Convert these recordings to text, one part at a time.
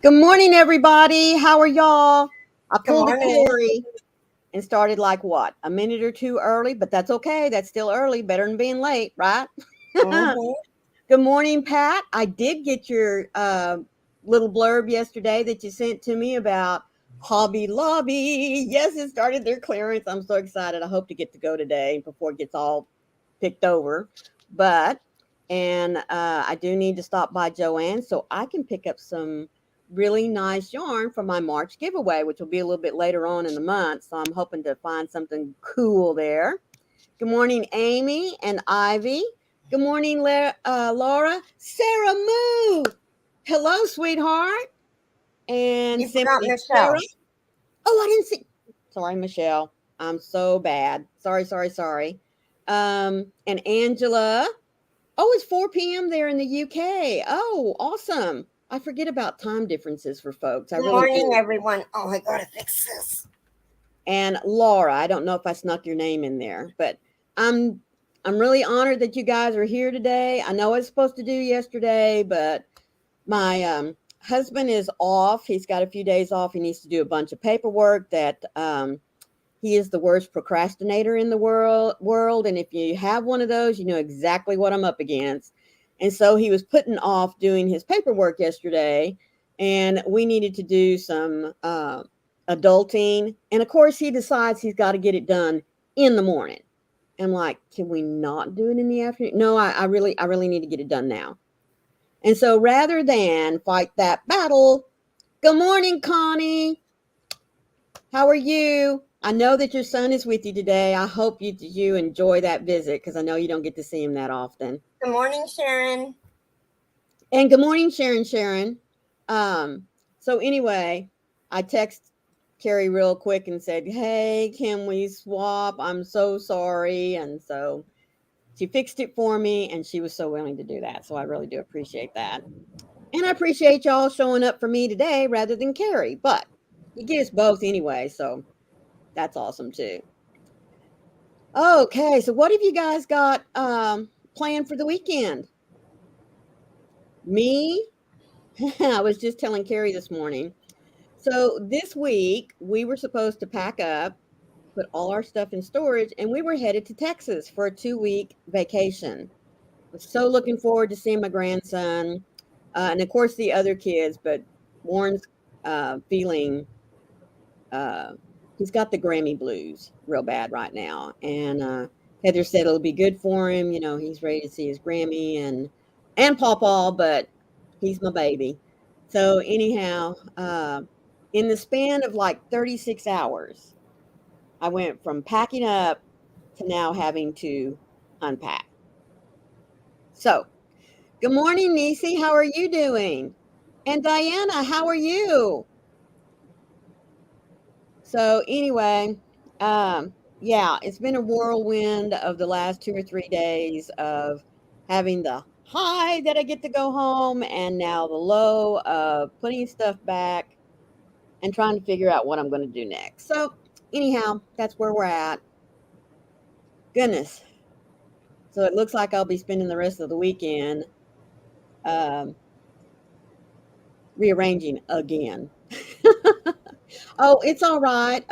Good morning, everybody. How are y'all? I Good pulled a morning. Carrie and started like what, a minute or two early, but that's okay. That's still early. Better than being late, right? hmm Good morning, Pat. I did get your little blurb yesterday that you sent to me about Hobby Lobby. Yes, it started their clearance. I'm so excited. I hope to get to go today before it gets all picked over. But, and I do need to stop by Joanne so I can pick up some really nice yarn for my March giveaway, which will be a little bit later on in the month. So I'm hoping to find something cool there. Good morning, Amy and Ivy. Good morning, Laura. Sarah Moo. Hello, sweetheart. And You forgot simply Sarah. Michelle. Oh, I didn't see. Sorry, Michelle. I'm so bad. Sorry, sorry, sorry. And Angela. Oh, it's 4 p.m. there in the UK. Oh, awesome. I forget about time differences for folks. I Good really morning, do. everyone. Oh, I gotta fix this. And Laura. I don't know if I snuck your name in there, but I'm I'm really honored that you guys are here today. I know I was supposed to do yesterday, but my husband is off. He's got a few days off. He needs to do a bunch of paperwork that he is the worst procrastinator in the world. And if you have one of those, you know exactly what I'm up against. And so he was putting off doing his paperwork yesterday, and we needed to do some adulting. And of course, he decides he's got to get it done in the morning. I'm like, can we not do it in the afternoon? No, I really need to get it done now. And so rather than fight that battle, good morning, Connie. How are you? I know that your son is with you today. I hope you enjoy that visit because I know you don't get to see him that often. Good morning, Sharon. And good morning, Sharon. Um, so anyway, I text Carrie real quick and said, "Hey, can we swap? I'm so sorry." And so she fixed it for me, and she was so willing to do that. So I really do appreciate that. And I appreciate y'all showing up for me today rather than Carrie. But you get us both anyway, so that's awesome too. Okay, so what have you guys got planned for the weekend? Me, I was just telling Carrie this morning. So this week we were supposed to pack up, put all our stuff in storage, and we were headed to Texas for a 2 week vacation. Was so looking forward to seeing my grandson, and of course the other kids. But Warren's feeling uh, he's got the Grammy blues real bad right now, and Heather said it'll be good for him. You know, he's ready to see his Grammy and Paw Paw, but he's my baby. So anyhow, in the span of like 36 hours, I went from packing up to now having to unpack. So good morning, Nisi. How are you doing? And Diana, how are you? So anyway, yeah, it's been a whirlwind of the last 2 or 3 days of having the high that I get to go home and now the low of putting stuff back and trying to figure out what I'm going to do next. So anyhow, that's where we're at. Goodness. So it looks like I'll be spending the rest of the weekend um, rearranging again. Oh, it's all right.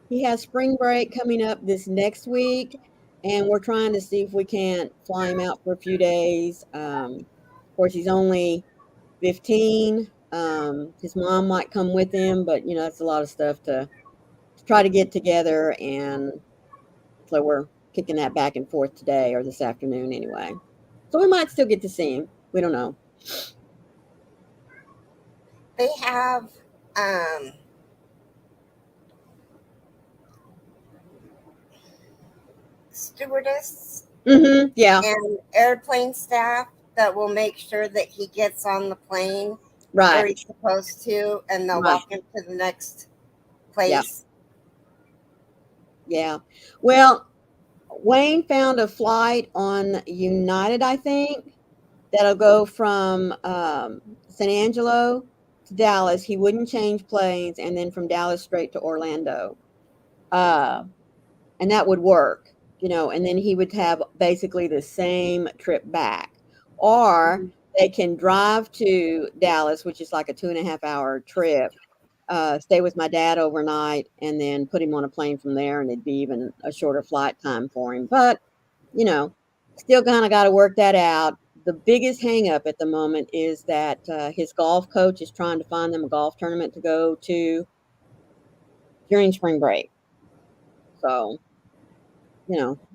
He has spring break coming up this next week, and we're trying to see if we can't fly him out for a few days. Of course, he's only 15. His mom might come with him, but you know, that's a lot of stuff to try to get together. And so we're kicking that back and forth today or this afternoon anyway. So we might still get to see him. We don't know. They have um, stewardess Yeah, and airplane staff that will make sure that he gets on the plane where right, he's supposed to, and they'll right. walk him to the next Yeah, place. yeah. Well, Wayne found a flight on United, I think, that'll go from San Angelo to Dallas. He wouldn't change planes, and then from Dallas straight to Orlando. Uh, and that would work, you know, and then he would have basically the same trip back. Or Mhm. they can drive to Dallas, which is like a 2.5 hour trip, stay with my dad overnight, and then put him on a plane from there, and it'd be even a shorter flight time for him. But, you know, still kind of got to work that out. The biggest hang up at the moment is that his golf coach is trying to find them a golf tournament to go to during spring break. So,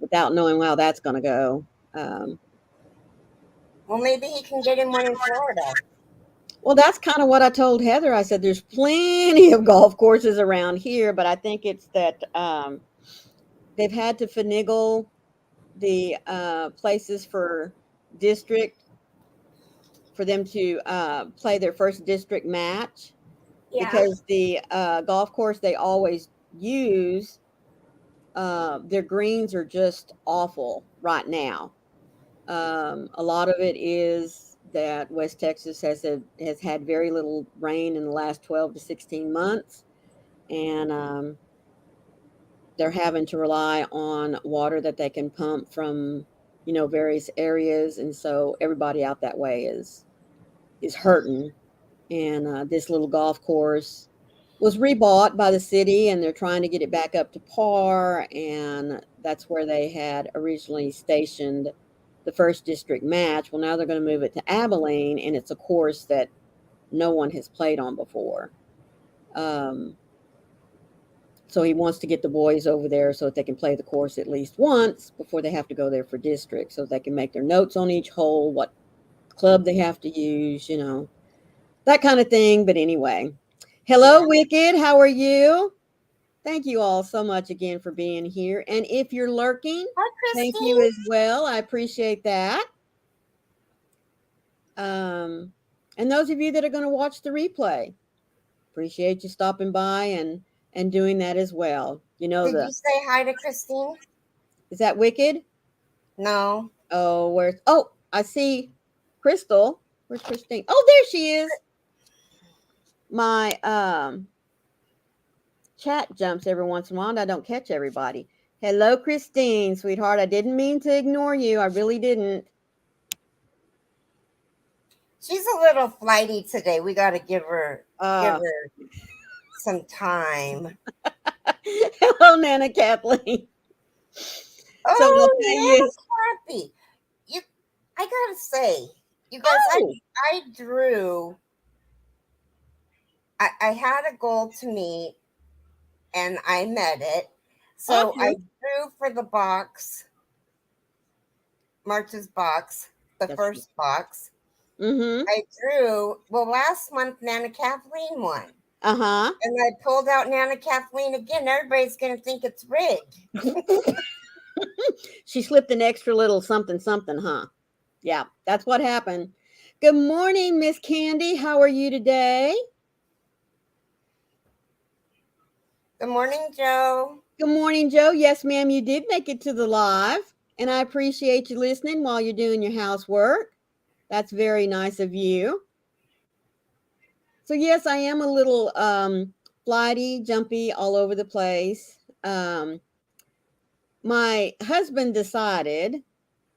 without knowing how that's going to go. Well, maybe he can get him one in Florida. Well, that's kind of what I told Heather. I said, there's plenty of golf courses around here, but I think it's that they've had to finagle the places for district for them to play their first district match, because the golf course they always use, their greens are just awful right now. A lot of it is that West Texas has had very little rain in the last 12 to 16 months, and they're having to rely on water that they can pump from various areas, and so everybody out that way is hurting. And this little golf course was rebought by the city, and they're trying to get it back up to par, and that's where they had originally stationed the first district match. Well, now they're going to move it to Abilene, and it's a course that no one has played on before. So he wants to get the boys over there so that they can play the course at least once before they have to go there for district, so they can make their notes on each hole, what club they have to use, that kind of thing. But anyway, hello, Wicked. How are you? Thank you all so much again for being here. And if you're lurking, thank you as well. I appreciate that. And those of you that are going to watch the replay, appreciate you stopping by and doing that as well. Did you say hi to Christine? Is that Wicked? No. Oh, I see Crystal. Where's Christine? Oh, there she is. My chat jumps every once in a while, and I don't catch everybody. Hello, Christine, sweetheart. I didn't mean to ignore you. I really didn't. She's a little flighty today. We got to give her some time. Hello, Nana Kathleen. Nana Kathy. I gotta say, you guys, I drew. I had a goal to meet, and I met it. So I drew for the box, March's box, the first box. Mm-hmm. I drew, last month, Nana Kathleen won. Uh-huh. And I pulled out Nana Kathleen again. Everybody's going to think it's rigged. She slipped an extra little something, huh? Yeah, that's what happened. Good morning, Miss Candy. How are you today? Good morning, Joe. Good morning, Joe. Yes, ma'am, you did make it to the live, and I appreciate you listening while you're doing your housework. That's very nice of you. So yes, I am a little flighty, jumpy, all over the place. My husband decided,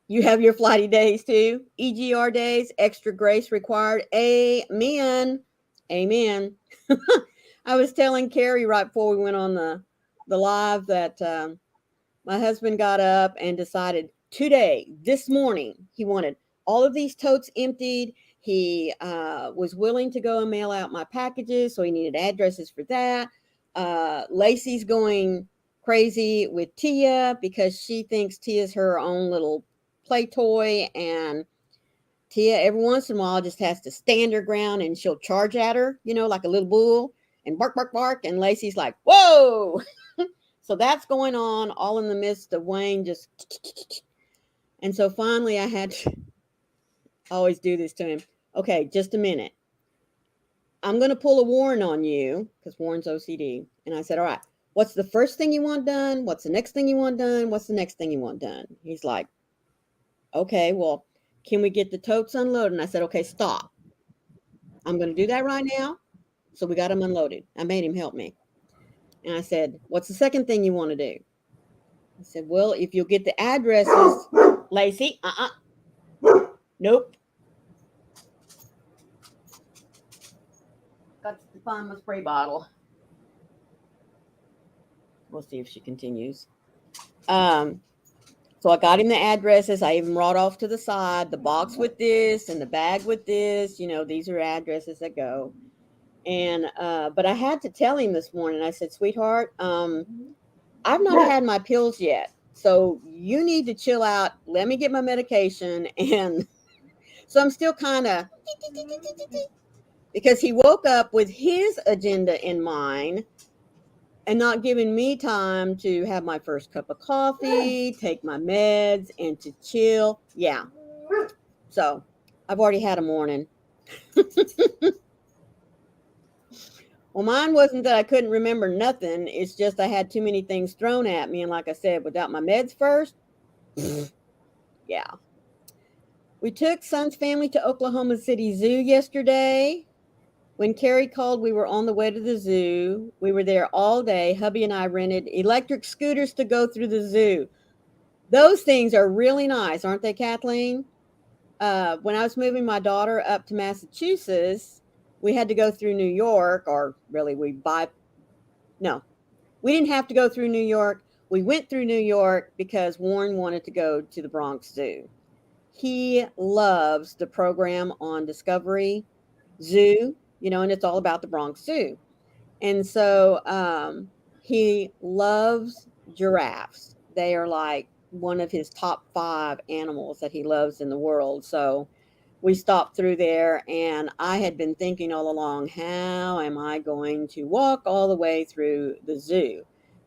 you have your flighty days too, EGR days, extra grace required. Amen. Amen. I was telling Carrie right before we went on the live that my husband got up and decided today, this morning, he wanted all of these totes emptied. He was willing to go and mail out my packages, so he needed addresses for that. Lacey's going crazy with Tia because she thinks Tia's her own little play toy, and Tia every once in a while just has to stand her ground, and she'll charge at her, like a little bull, and bark, bark, bark. And Lacey's like, whoa. So that's going on all in the midst of Wayne just. And so finally I had to always do this to him. Okay, just a minute. I'm going to pull a Warren on you because Warren's OCD. And I said, all right, what's the first thing you want done? What's the next thing you want done? What's the next thing you want done? He's like, okay, well, can we get the totes unloaded? And I said, okay, stop. I'm going to do that right now. So we got them unloaded. I made him help me. And I said, what's the second thing you want to do? I said, well, if you'll get the addresses, Lacey, nope. find my spray bottle. We'll see if she continues. So I got him the addresses. I even brought off to the side the box with this and the bag with this. These are addresses that go. And but I had to tell him this morning. I said, sweetheart, I've not had my pills yet, so you need to chill out. Let me get my medication. And so I'm still kind of, because he woke up with his agenda in mind and not giving me time to have my first cup of coffee, take my meds, and to chill. Yeah. So I've already had a morning. Well, mine wasn't that I couldn't remember nothing. It's just I had too many things thrown at me. And like I said, without my meds first, yeah. We took Son's family to Oklahoma City Zoo yesterday. When Carrie called, we were on the way to the zoo. We were there all day. Hubby and I rented electric scooters to go through the zoo. Those things are really nice, aren't they, Kathleen? When I was moving my daughter up to Massachusetts, we had to go through New York, or really we didn't have to go through New York. We went through New York because Warren wanted to go to the Bronx Zoo. He loves the program on Discovery Zoo, and it's all about the Bronx Zoo. And so he loves giraffes. They are like one of his top 5 animals that he loves in the world. So we stopped through there, and I had been thinking all along, how am I going to walk all the way through the zoo?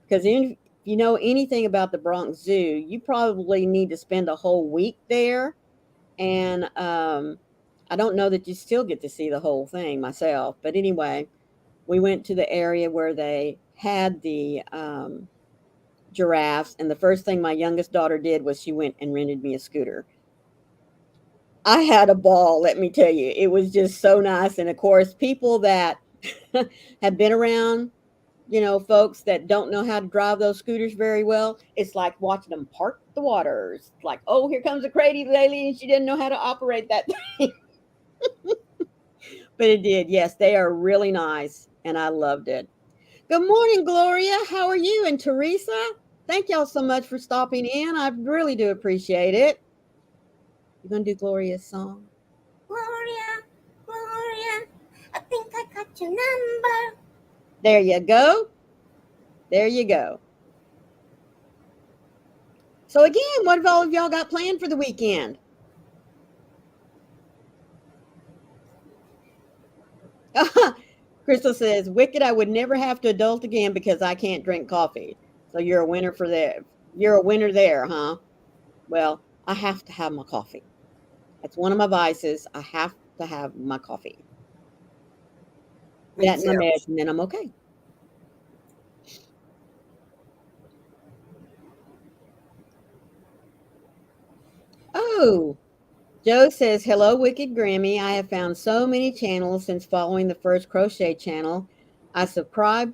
Because if you know anything about the Bronx Zoo, you probably need to spend a whole week there. And I don't know that you still get to see the whole thing myself. But anyway, we went to the area where they had the giraffes. And the first thing my youngest daughter did was she went and rented me a scooter. I had a ball, let me tell you. It was just so nice. And of course, people that have been around, folks that don't know how to drive those scooters very well, it's like watching them park the waters. Like, oh, here comes a crazy lady, and she didn't know how to operate that thing. But it did. Yes, they are really nice, and I loved it. Good morning, Gloria. How are you? And Teresa, thank y'all so much for stopping in. I really do appreciate it. You gonna do Gloria's song? Gloria, Gloria, I think I got your number. There you go. There you go. So again, what have all of y'all got planned for the weekend? Crystal says, Wicked, I would never have to adult again because I can't drink coffee. So you're a winner for that. You're a winner there, huh? Well, I have to have my coffee. That's one of my vices. I have to have my coffee. That and my meds, and then I'm okay. Oh, Joe says, hello, Wicked Grammy. I have found so many channels since following the first crochet channel I subscribe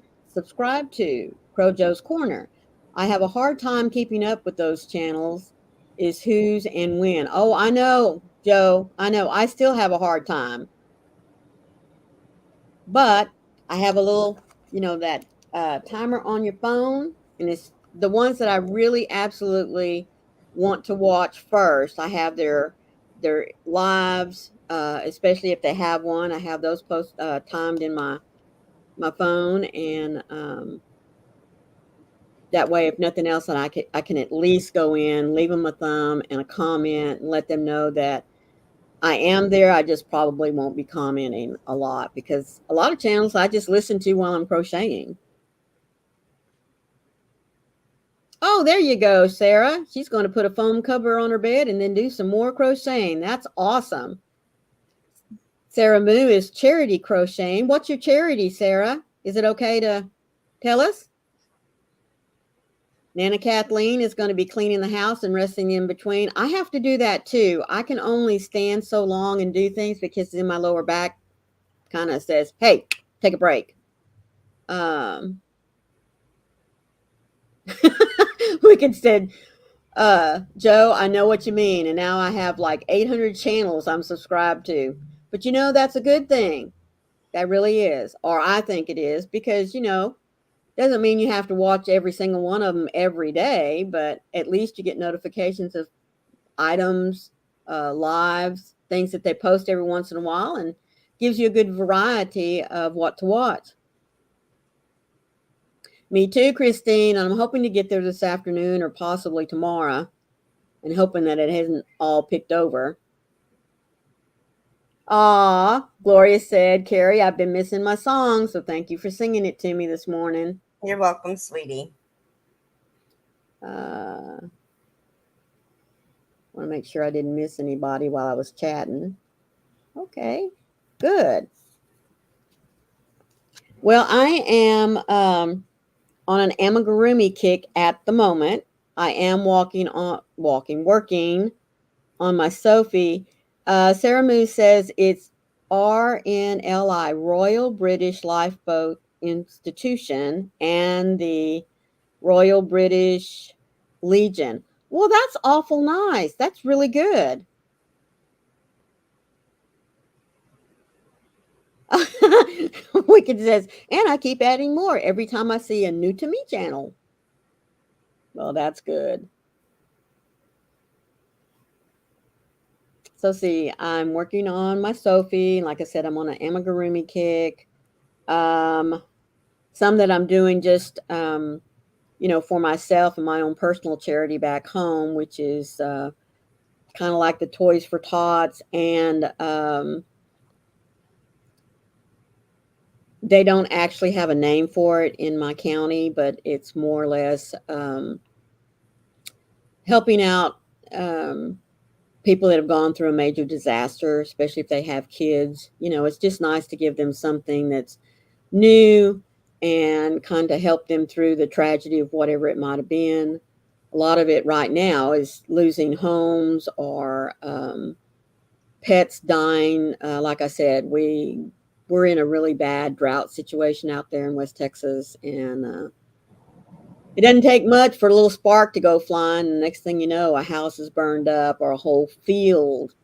to, Crow Joe's Corner. I have a hard time keeping up with those channels. Is whose and when. Oh, I know, Joe. I know. I still have a hard time. But I have a little, that timer on your phone. And it's the ones that I really absolutely want to watch first. I have their lives, especially if they have one. I have those posts timed in my phone, and that way, if nothing else, then I can at least go in, leave them a thumb and a comment, and let them know that I am there. I just probably won't be commenting a lot because a lot of channels I just listen to while I'm crocheting. Oh, there you go, Sarah. She's going to put a foam cover on her bed and then do some more crocheting. That's awesome. Sarah Moo is charity crocheting. What's your charity, Sarah? Is it okay to tell us? Nana Kathleen is going to be cleaning the house and resting in between. I have to do that too. I can only stand so long and do things because in my lower back kind of says, hey, take a break. Wicked said, Joe, I know what you mean. And now I have like 800 channels I'm subscribed to. But that's a good thing. That really is. Or I think it is because, doesn't mean you have to watch every single one of them every day, but at least you get notifications of items, lives, things that they post every once in a while, and gives you a good variety of what to watch. Me too, Christine. I'm hoping to get there this afternoon or possibly tomorrow, and hoping that it hasn't all picked over. Aw, Gloria said, Carrie, I've been missing my song, so thank you for singing it to me this morning. You're welcome, sweetie. Want to make sure I didn't miss anybody while I was chatting. Okay, good. Well, I am on an amigurumi kick at the moment. I am working on my Sophie. Sarah Moo says it's RNLI, Royal British Lifeboat Institution, and the Royal British Legion. Well, that's awful nice. That's really good. Wicked says, and I keep adding more every time I see a new to me channel. Well, that's good. So see, I'm working on my Sophie. Like I said, I'm on an amigurumi kick. Some that I'm doing just, for myself and my own personal charity back home, which is kind of like the Toys for Tots. And they don't actually have a name for it in my county, but it's more or less helping out people that have gone through a major disaster, especially if they have kids. It's just nice to give them something that's new and kind of help them through the tragedy of whatever it might have been. A lot of it right now is losing homes or pets dying. Like I said, we're in a really bad drought situation out there in West Texas, and it doesn't take much for a little spark to go flying, and the next thing you know, a house is burned up or a whole field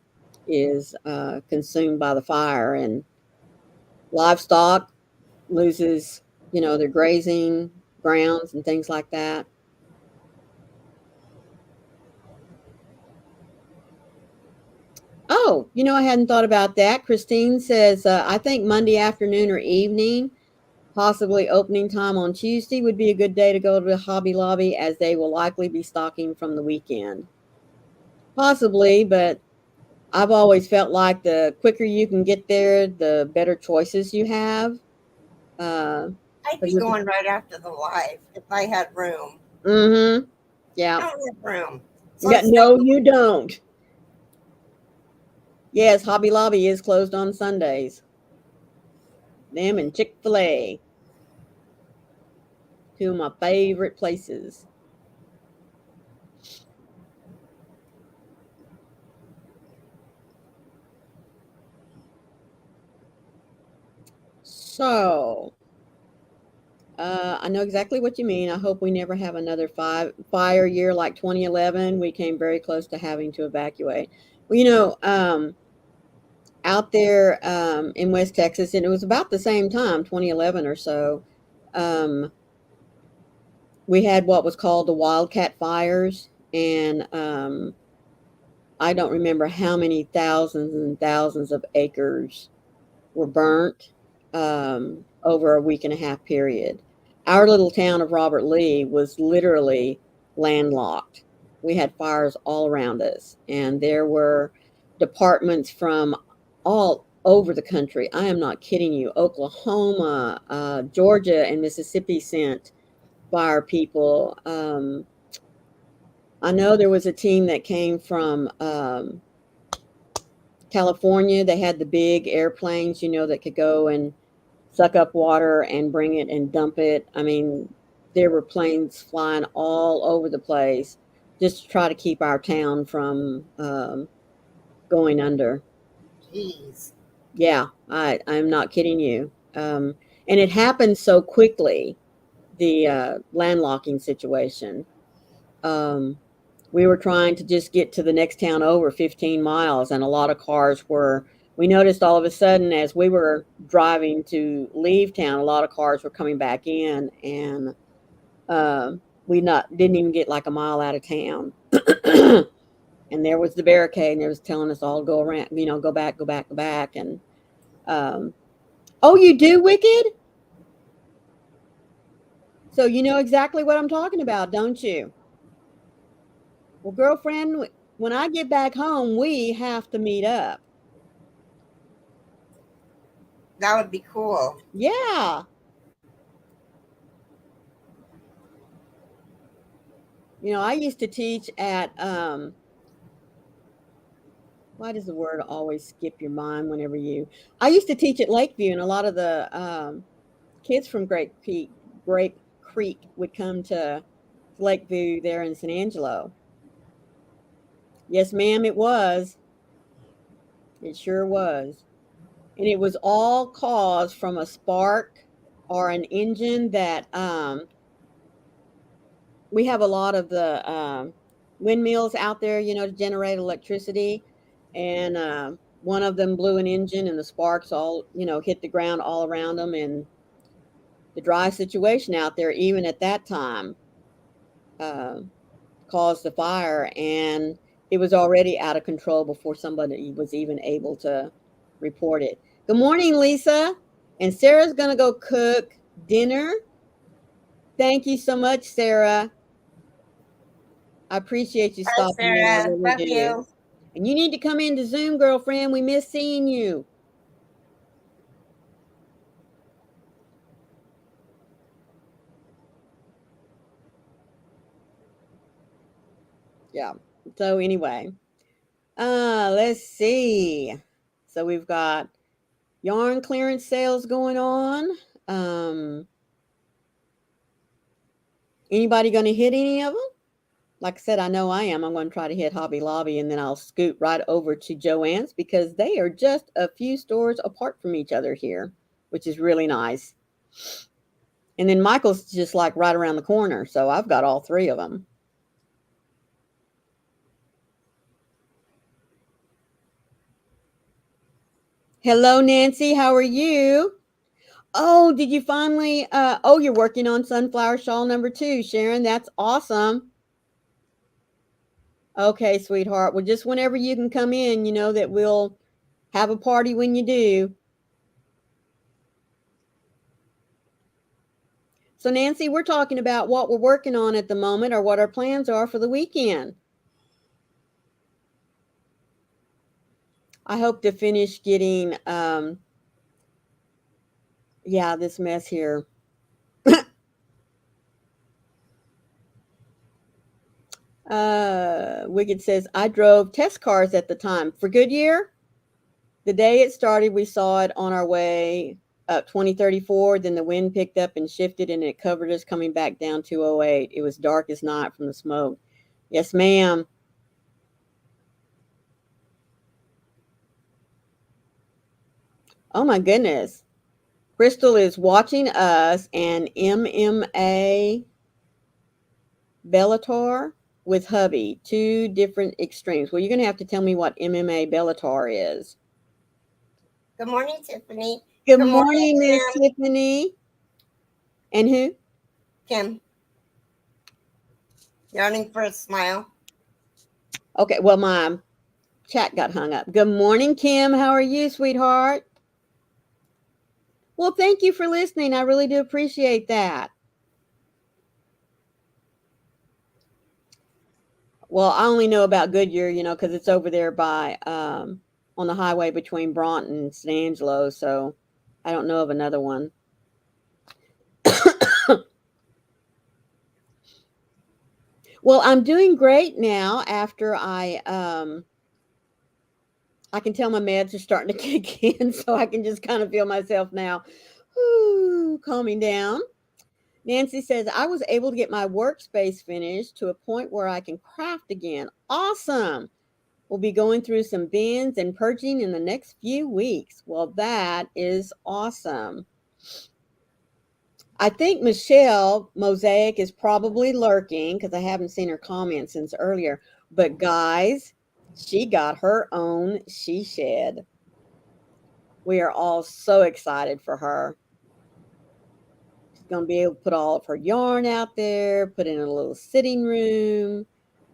is consumed by the fire, and livestock loses, their grazing grounds and things like that. Oh, I hadn't thought about that. Christine says, I think Monday afternoon or evening, possibly opening time on Tuesday, would be a good day to go to Hobby Lobby, as they will likely be stocking from the weekend. Possibly, but I've always felt like the quicker you can get there, the better choices you have. I'd be going right after the live if I had room. Mm-hmm. Yeah. I don't have room. So no, you don't. Yes, Hobby Lobby is closed on Sundays. Them and Chick-fil-A. Two of my favorite places. So, I know exactly what you mean. I hope we never have another fire year like 2011. We came very close to having to evacuate. Well, out there in West Texas, and it was about the same time, 2011 or so, we had what was called the wildcat fires, and I don't remember how many thousands and thousands of acres were burnt over a week and a half period. Our little town of Robert Lee was literally landlocked. We had fires all around us, and there were departments from all over the country. I am not kidding you. Oklahoma, Georgia, and Mississippi sent fire people. I know there was a team that came from California. They had the big airplanes, that could go and suck up water and bring it and dump it. I mean, there were planes flying all over the place just to try to keep our town from going under. Jeez. Yeah, I'm not kidding you. And it happened so quickly, the landlocking situation. We were trying to just get to the next town over 15 miles, and a lot of cars were, we noticed all of a sudden as we were driving to leave town, a lot of cars were coming back in, and we not didn't even get like a mile out of town. And there was the barricade, and it was telling us all go around, go back, go back, go back. And oh, you do, Wicked? So you know exactly what I'm talking about, don't you? Well, girlfriend, when I get back home, we have to meet up. That would be cool. Yeah. I used to teach at why does the word always skip your mind whenever I used to teach at Lakeview, and a lot of the kids from Grape Creek would come to Lakeview there in San Angelo. Yes, ma'am, it was. It sure was. And it was all caused from a spark or an engine that we have a lot of the windmills out there, to generate electricity. And one of them blew an engine, and the sparks all, hit the ground all around them. And the dry situation out there, even at that time, caused the fire. And it was already out of control before somebody was even able to report it. Good morning, Lisa. And Sarah's going to go cook dinner. Thank you so much, Sarah. I appreciate you stopping in. I really Love do. you. And you need to come into Zoom, girlfriend. We miss seeing you. Yeah. So anyway, let's see. So we've got yarn clearance sales going on. Anybody going to hit any of them? Like I said, I know I am. I'm going to try to hit Hobby Lobby, and then I'll scoot right over to Joann's because they are just a few stores apart from each other here, which is really nice. And then Michael's just like right around the corner, so I've got all three of them. Hello, Nancy. How are you? Oh, did you finally? You're working on sunflower shawl number 2, Sharon. That's awesome. Okay, sweetheart. Well, just whenever you can come in, you know that we'll have a party when you do. So, Nancy, we're talking about what we're working on at the moment or what our plans are for the weekend. I hope to finish getting, this mess here. Wicked says, I drove test cars at the time. For Goodyear? The day it started, we saw it on our way up 2034. Then the wind picked up and shifted, and it covered us coming back down 208. It was dark as night from the smoke. Yes, ma'am. Oh, my goodness. Crystal is watching us and MMA Bellator with hubby. 2 different extremes. Well, you're going to have to tell me what MMA Bellator is. Good morning, Tiffany. Good morning, Miss Tiffany. And who? Kim. Yarning for a smile. Okay, well, my chat got hung up. Good morning, Kim. How are you, sweetheart? Well, thank you for listening. I really do appreciate that. Well, I only know about Goodyear, because it's over there by on the highway between Bronton and San Angelo, so I don't know of another one. Well, I'm doing great now after I can tell my meds are starting to kick in, so I can just kind of feel myself now calming down. Nancy says, I was able to get my workspace finished to a point where I can craft again. Awesome. We'll be going through some bins and purging in the next few weeks. Well, that is awesome. I think Michelle Mosaic is probably lurking because I haven't seen her comment since earlier. But guys, she got her own she shed. We are all so excited for her. She's going to be able to put all of her yarn out there, put in a little sitting room,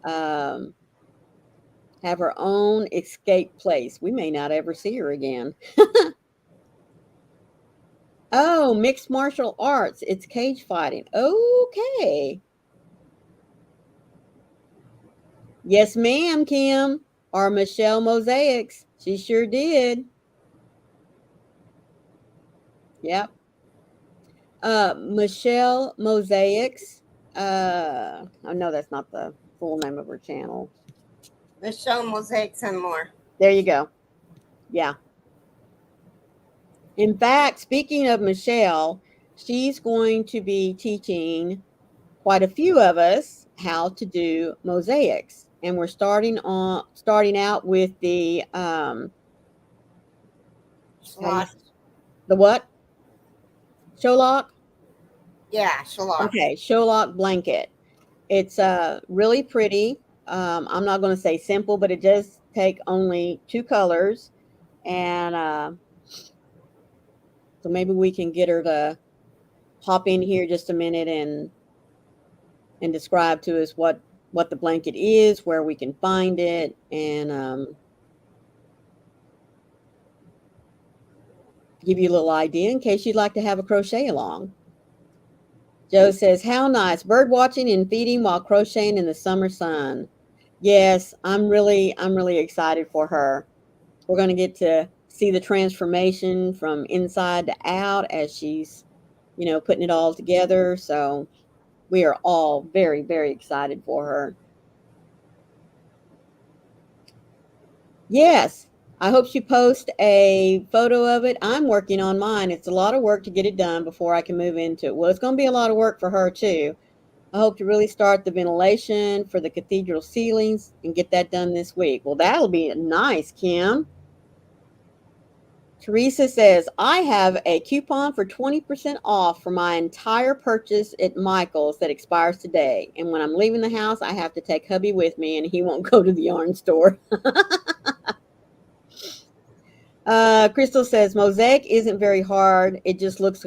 um, have her own escape place. We may not ever see her again. Oh, mixed martial arts. It's cage fighting. Okay. Yes, ma'am, Kim. Or Michelle Mosaics. She sure did. Yep. Michelle Mosaics. I know that's not the full name of her channel. Michelle Mosaics and more. There you go. Yeah. In fact, speaking of Michelle, she's going to be teaching quite a few of us how to do mosaics. And we're starting out with the Shalot. the what? Sholok? Yeah, Shalot. Okay, Sholok blanket. It's really pretty. I'm not going to say simple, but it does take only 2 colors. And so maybe we can get her to hop in here just a minute and describe to us what the blanket is, where we can find it, and give you a little idea in case you'd like to have a crochet along. Joe says, how nice, bird watching and feeding while crocheting in the summer sun. Yes, I'm really excited for her. We're going to get to see the transformation from inside to out as she's, putting it all together. So we are all very, very excited for her. Yes, I hope she posts a photo of it. I'm working on mine. It's a lot of work to get it done before I can move into it. Well, it's going to be a lot of work for her too. I hope to really start the ventilation for the cathedral ceilings and get that done this week. Well, that'll be nice, Kim. Teresa says, I have a coupon for 20% off for my entire purchase at Michael's that expires today. And when I'm leaving the house, I have to take hubby with me and he won't go to the yarn store. Crystal says, mosaic isn't very hard. It just looks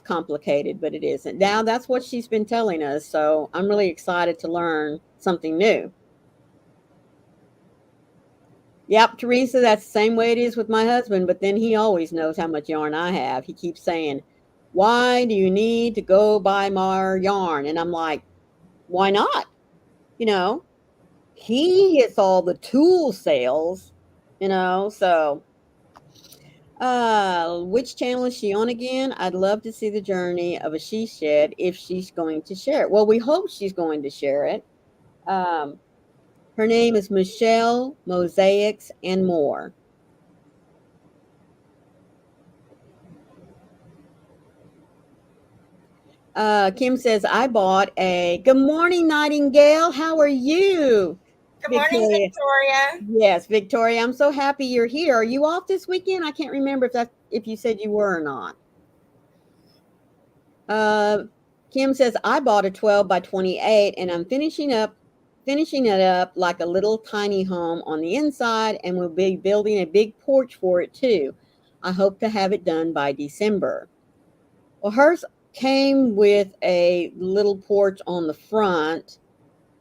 complicated, but it isn't. Now, that's what she's been telling us. So I'm really excited to learn something new. Yep, Teresa, that's the same way it is with my husband, but then he always knows how much yarn I have. He keeps saying, why do you need to go buy more yarn? And I'm like, why not? He gets all the tool sales, so which channel is she on again? I'd love to see the journey of a she shed if she's going to share it. Well, we hope she's going to share it. Her name is Michelle Mosaics and More. Kim says, I bought a Good Morning Nightingale. How are you? Good morning, Victoria. Yes, Victoria. I'm so happy you're here. Are you off this weekend? I can't remember if you said you were or not. Kim says, I bought a 12 by 28 and I'm finishing it up like a little tiny home on the inside, and we'll be building a big porch for it too. I hope to have it done by December. Well, hers came with a little porch on the front,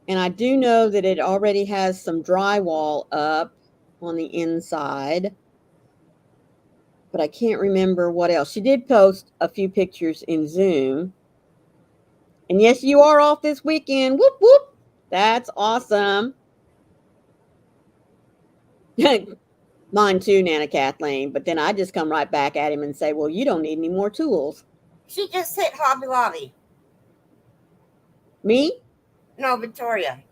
and I do know that it already has some drywall up on the inside, but I can't remember what else. She did post a few pictures in Zoom. And yes, you are off this weekend. Whoop, whoop. That's awesome. Mine too, Nana Kathleen. But then I just come right back at him and say, well, you don't need any more tools. She just hit Hobby Lobby. Me? No, Victoria.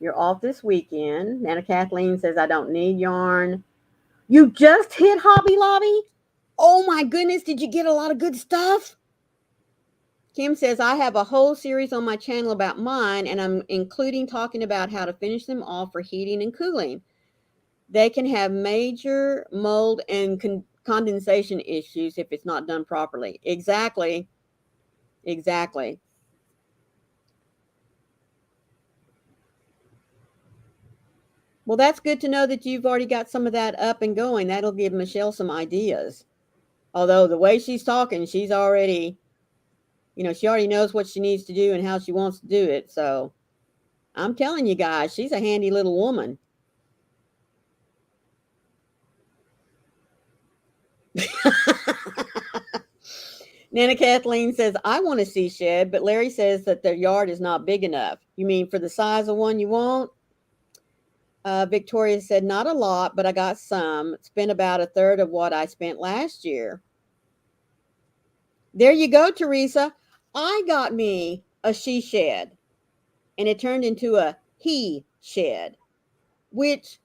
You're off this weekend. Nana Kathleen says, I don't need yarn. You just hit Hobby Lobby? Oh my goodness, did you get a lot of good stuff? Kim says, I have a whole series on my channel about mine, and I'm including talking about how to finish them off for heating and cooling. They can have major mold and condensation issues if it's not done properly. Exactly. Well, that's good to know that you've already got some of that up and going. That'll give Michelle some ideas. Although the way she's talking, she's already, she already knows what she needs to do and how she wants to do it. So I'm telling you guys, she's a handy little woman. Nana Kathleen says, I want to see shed, but Larry says that their yard is not big enough. You mean for the size of one you want? Victoria said, not a lot, but I got some. Spent about a third of what I spent last year. There you go, Teresa. I got me a she shed, and it turned into a he shed, which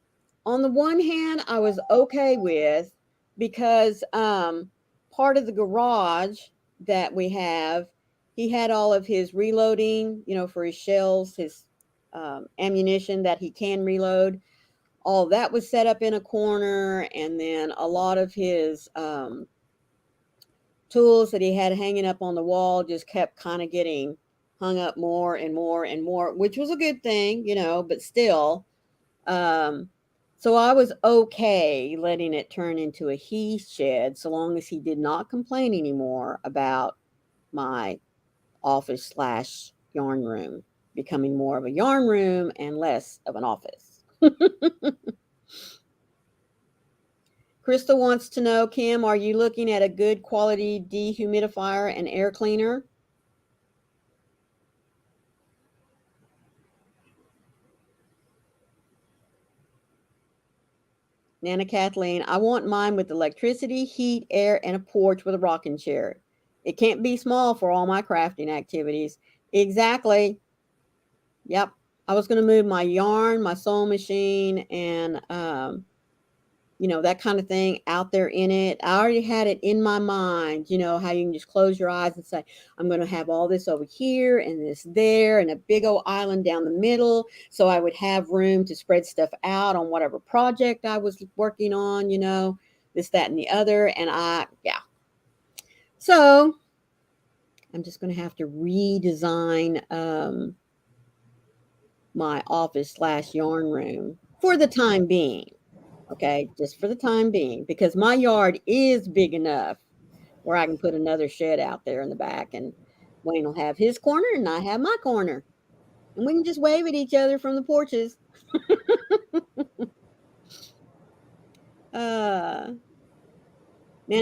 on the one hand, I was okay with because part of the garage that we have, he had all of his reloading, for his shells, his ammunition that he can reload. All that was set up in a corner, and then a lot of his tools that he had hanging up on the wall just kept kind of getting hung up more and more and more, which was a good thing, but still. So I was okay letting it turn into a he shed so long as he did not complain anymore about my office / yarn room becoming more of a yarn room and less of an office. Crystal wants to know, Kim, are you looking at a good quality dehumidifier and air cleaner? Nana Kathleen, I want mine with electricity, heat, air, and a porch with a rocking chair. It can't be small for all my crafting activities. Exactly. Yep. I was going to move my yarn, my sewing machine, and that kind of thing out there in it. I already had it in my mind, how you can just close your eyes and say, I'm going to have all this over here and this there and a big old island down the middle. So I would have room to spread stuff out on whatever project I was working on, this, that, and the other. And yeah. So I'm just going to have to redesign my office / yarn room for the time being. Okay, just for the time being, because my yard is big enough where I can put another shed out there in the back, and Wayne will have his corner and I have my corner. And we can just wave at each other from the porches. Nana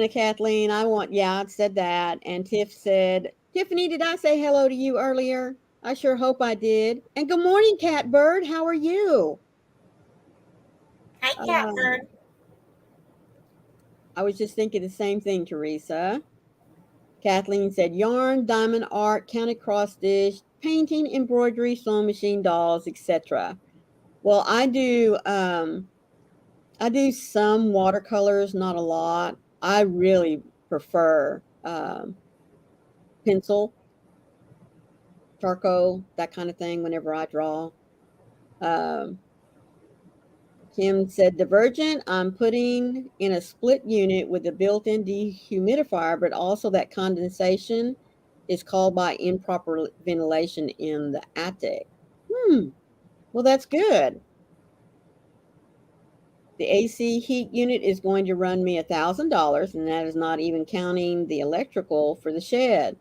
Kathleen, I said that. And Tiff said, Tiffany, did I say hello to you earlier? I sure hope I did. And good morning, Catbird. How are you? Hi, Catbird. I was just thinking the same thing, Teresa. Kathleen said yarn, diamond art, counted cross stitch, painting, embroidery, sewing machine, dolls, etc. Well, I do some watercolors, not a lot. I really prefer pencil, charcoal, that kind of thing whenever I draw. Kim said Divergent, I'm putting in a split unit with a built-in dehumidifier, but also that condensation is called by improper ventilation in the attic. Well, that's good. The AC heat unit is going to run me $1,000, and that is not even counting the electrical for the shed.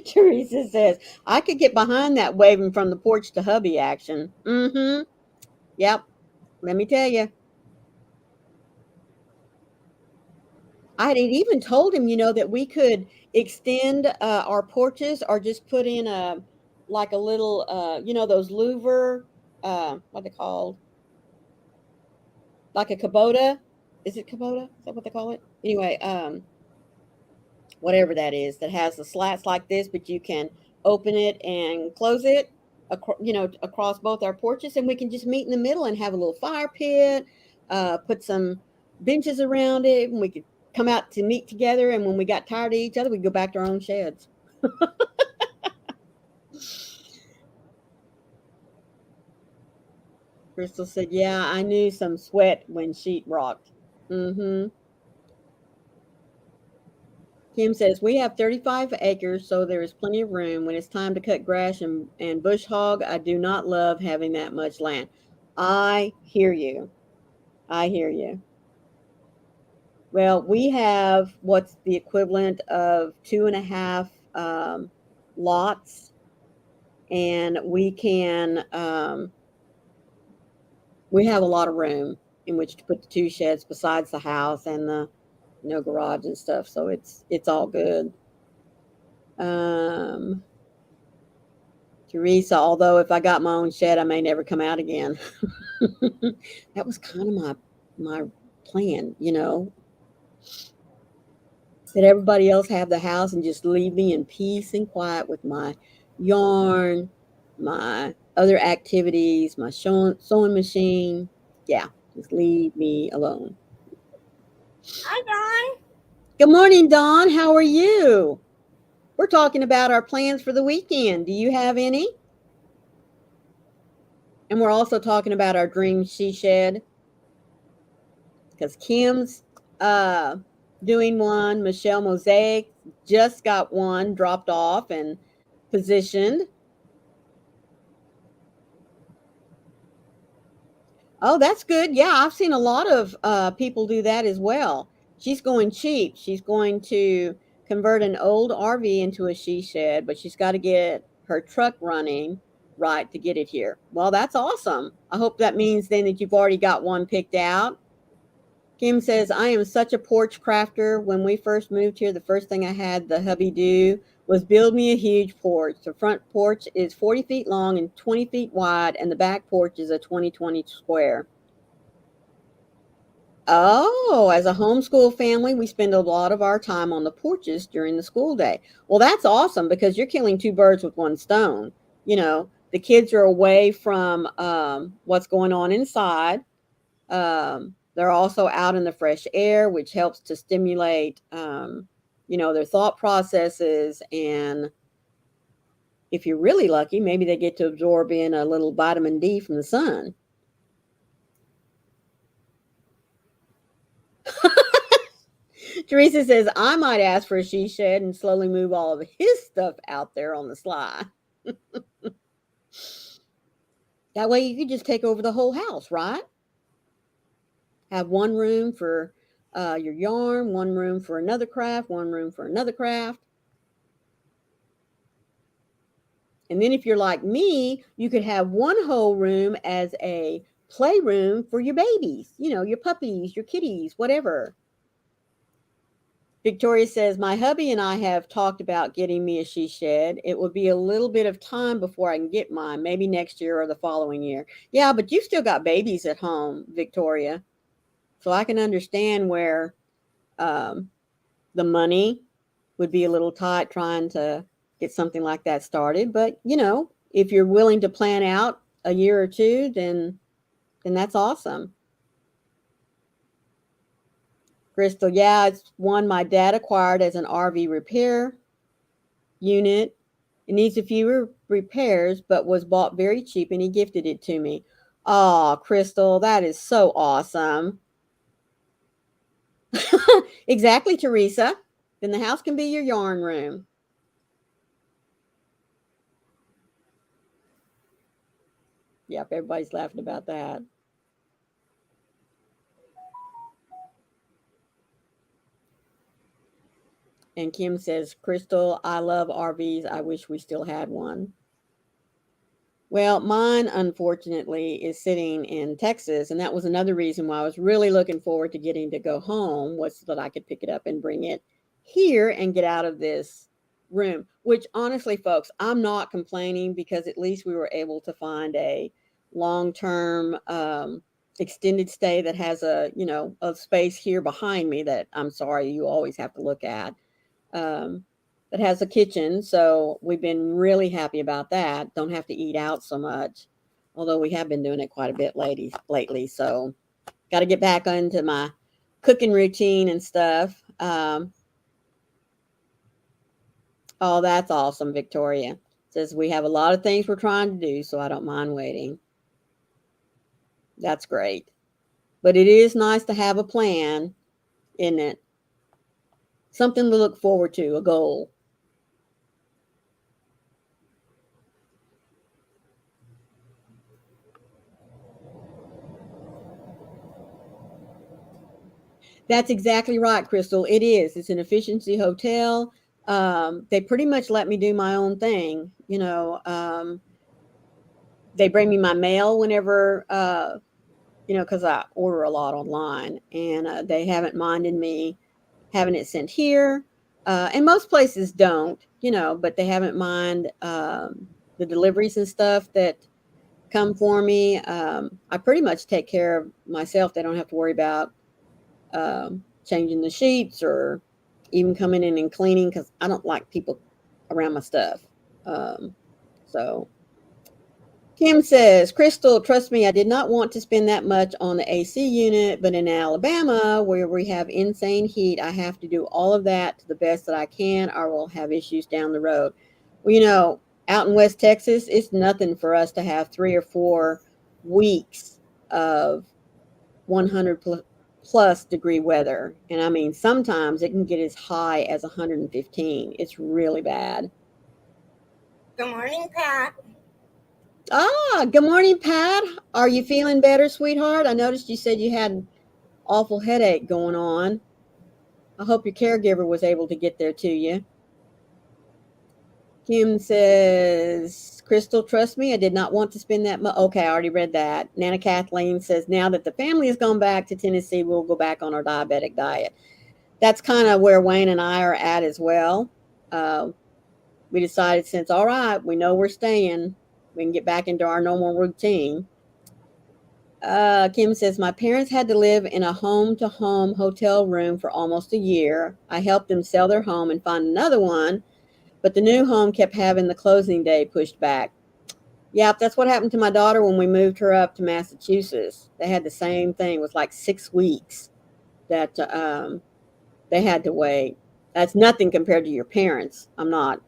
Teresa says, I could get behind that waving from the porch to hubby action. Mm-hmm. Yep. Let me tell you. I had even told him, that we could extend our porches or just put in like a little, those louver, what they called? Like a Kubota. Is it Kubota? Is that what they call it? Anyway, whatever that is, that has the slats like this, but you can open it and close it, across both our porches, and we can just meet in the middle and have a little fire pit, put some benches around it, and we could come out to meet together. And when we got tired of each other, we'd go back to our own sheds. Crystal said, yeah, I knew some sweat when sheet rocked. Mm-hmm. Kim says, we have 35 acres, so there is plenty of room. When it's time to cut grass and bush hog, I do not love having that much land. I hear you. I hear you. Well, we have what's the equivalent of 2.5 lots, and we have a lot of room in which to put the 2 sheds besides the house and the garage and stuff. So it's all good. Teresa, although if I got my own shed, I may never come out again. That was kind of my plan, Let everybody else have the house and just leave me in peace and quiet with my yarn, my other activities, my sewing machine. Yeah, just leave me alone. Hi, Dawn. Good morning, Dawn. How are you? We're talking about our plans for the weekend. Do you have any? And we're also talking about our dream she shed. Because Kim's doing one. Michelle Mosaic just got one dropped off and positioned. Oh, that's good. Yeah, I've seen a lot of people do that as well. She's going cheap. She's going to convert an old RV into a she shed, but she's got to get her truck running right to get it here. Well, that's awesome. I hope that means then that you've already got one picked out. Kim says, I am such a porch crafter. When we first moved here, the first thing I had the hubby do was build me a huge porch. The front porch is 40 feet long and 20 feet wide, and the back porch is a 20 square. Oh, as a homeschool family, we spend a lot of our time on the porches during the school day. Well, that's awesome because you're killing 2 birds with 1 stone. The kids are away from what's going on inside. They're also out in the fresh air, which helps to stimulate, their thought processes. And if you're really lucky, maybe they get to absorb in a little vitamin D from the sun. Teresa says, I might ask for a she shed and slowly move all of his stuff out there on the sly. That way you could just take over the whole house, right? Have one room for your yarn, one room for another craft, one room for another craft. And then if you're like me, you could have one whole room as a playroom for your babies, your puppies, your kitties, whatever. Victoria says, my hubby and I have talked about getting me a she shed. It will be a little bit of time before I can get mine, maybe next year or the following year. Yeah, but you've still got babies at home, Victoria. So I can understand where the money would be a little tight trying to get something like that started. But, if you're willing to plan out a year or 2, then that's awesome. Crystal, yeah, it's one my dad acquired as an RV repair unit. It needs a few repairs, but was bought very cheap and he gifted it to me. Oh, Crystal, that is so awesome. Exactly, Teresa. Then the house can be your yarn room. Yep, everybody's laughing about that. And Kim says, Crystal, I love RVs. I wish we still had one. Well, mine, unfortunately, is sitting in Texas. And that was another reason why I was really looking forward to getting to go home, was so that I could pick it up and bring it here and get out of this room. Which, honestly, folks, I'm not complaining, because at least we were able to find a long-term extended stay that has a space here behind me that, I'm sorry, you always have to look at. That has a kitchen, so we've been really happy about that. Don't have to eat out so much, although we have been doing it quite a bit lately. So got to get back into my cooking routine and stuff. Oh, that's awesome. Victoria says, we have a lot of things we're trying to do, so I don't mind waiting. That's great. But it is nice to have a plan, isn't it? something to look forward to, a goal. That's exactly right, Crystal. It is. It's an efficiency hotel. They pretty much let me do my own thing. They bring me my mail whenever, because I order a lot online, and they haven't minded me having it sent here. And most places don't, but they haven't mind the deliveries and stuff that come for me. I pretty much take care of myself. They don't have to worry about changing the sheets or even coming in and cleaning because I don't like people around my stuff. So Kim says, Crystal, trust me, I did not want to spend that much on the AC unit, but in Alabama, where we have insane heat, I have to do all of that to the best that I can, or we'll have issues down the road. Well, out in West Texas, it's nothing for us to have 3 or 4 weeks of 100 plus degree weather. And I mean, sometimes it can get as high as 115. It's really bad. Good morning, Pat. Good morning, Pat. Are you feeling better, sweetheart? I noticed you said you had an awful headache going on. I hope your caregiver was able to get there to you. Kim says, Crystal, trust me, I did not want to spend that much. Okay, I already read that. Nana Kathleen says, now that the family has gone back to Tennessee, we'll go back on our diabetic diet. That's kind of where Wayne and I are at as well. We decided since, all right, we know we're staying, we can get back into our normal routine. Kim says, my parents had to live in a home-to-home hotel room for almost a year. I helped them sell their home and find another one, but the new home kept having the closing day pushed back. Yep, that's what happened to my daughter when we moved her up to Massachusetts. They had the same thing. It was like 6 weeks that they had to wait. That's nothing compared to your parents. I'm not,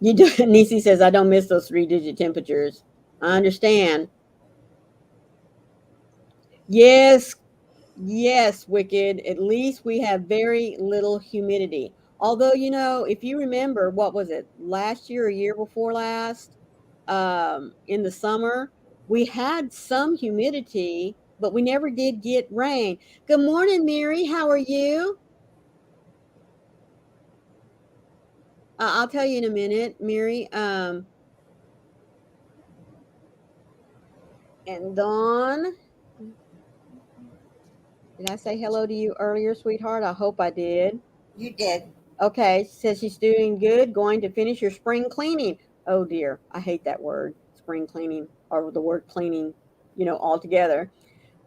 You do. Nisi says, I don't miss those 3-digit temperatures. I understand. Yes, yes, Wicked. At least we have very little humidity. Although, if you remember, what was it, last year or year before last, in the summer, we had some humidity, but we never did get rain. Good morning, Mary. How are you? I'll tell you in a minute, Mary. And Dawn, did I say hello to you earlier, sweetheart? I hope I did. You did. Okay, she says she's doing good, going to finish your spring cleaning. Oh dear, I hate that word, spring cleaning, or the word cleaning, altogether.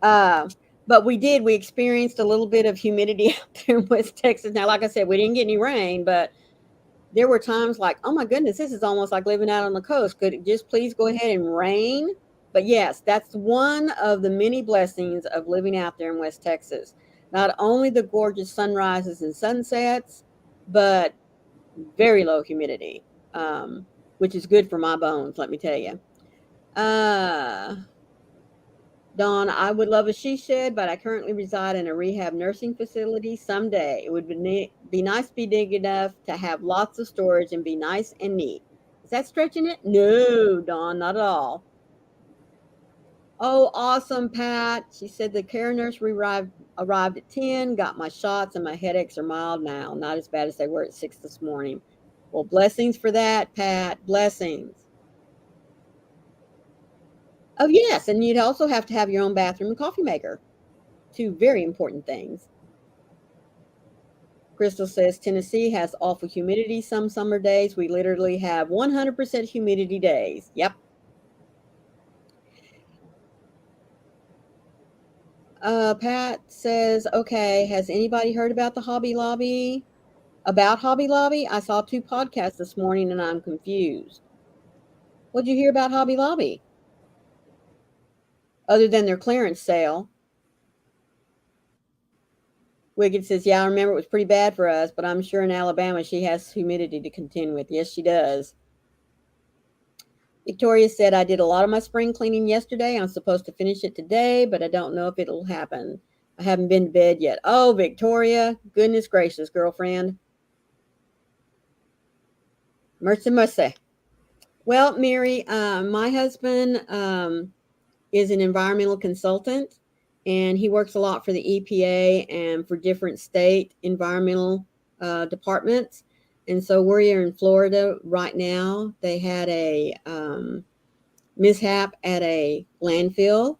Uh, but we experienced a little bit of humidity out there in West Texas. Now, like I said, we didn't get any rain, but there were times like, oh my goodness, this is almost like living out on the coast. Could it just please go ahead and rain? But yes, that's one of the many blessings of living out there in West Texas. Not only the gorgeous sunrises and sunsets, but very low humidity, which is good for my bones, let me tell you. Dawn, I would love a she shed, but I currently reside in a rehab nursing facility. Someday it would be nice to be big enough to have lots of storage and be nice and neat. Is that stretching it? No, Dawn, not at all. Oh, awesome, Pat. She said the care nurse arrived at 10, got my shots, and my headaches are mild now. Not as bad as they were at 6 this morning. Well, blessings for that, Pat. Blessings. Oh, yes. And you'd also have to have your own bathroom and coffee maker. 2 very important things. Crystal says Tennessee has awful humidity some summer days. We literally have 100% humidity days. Yep. Pat says, okay, has anybody heard about the Hobby Lobby? About Hobby Lobby? I saw 2 podcasts this morning and I'm confused. What'd you hear about Hobby Lobby? Other than their clearance sale. Wicked says, yeah, I remember it was pretty bad for us, but I'm sure in Alabama she has humidity to contend with. Yes, she does. Victoria said, I did a lot of my spring cleaning yesterday. I'm supposed to finish it today, but I don't know if it'll happen. I haven't been to bed yet. Oh, Victoria, goodness gracious, girlfriend. Mercy, mercy. Well, Mary, my husband is an environmental consultant, and he works a lot for the EPA and for different state environmental departments. And so we're here in Florida right now. They had a mishap at a landfill.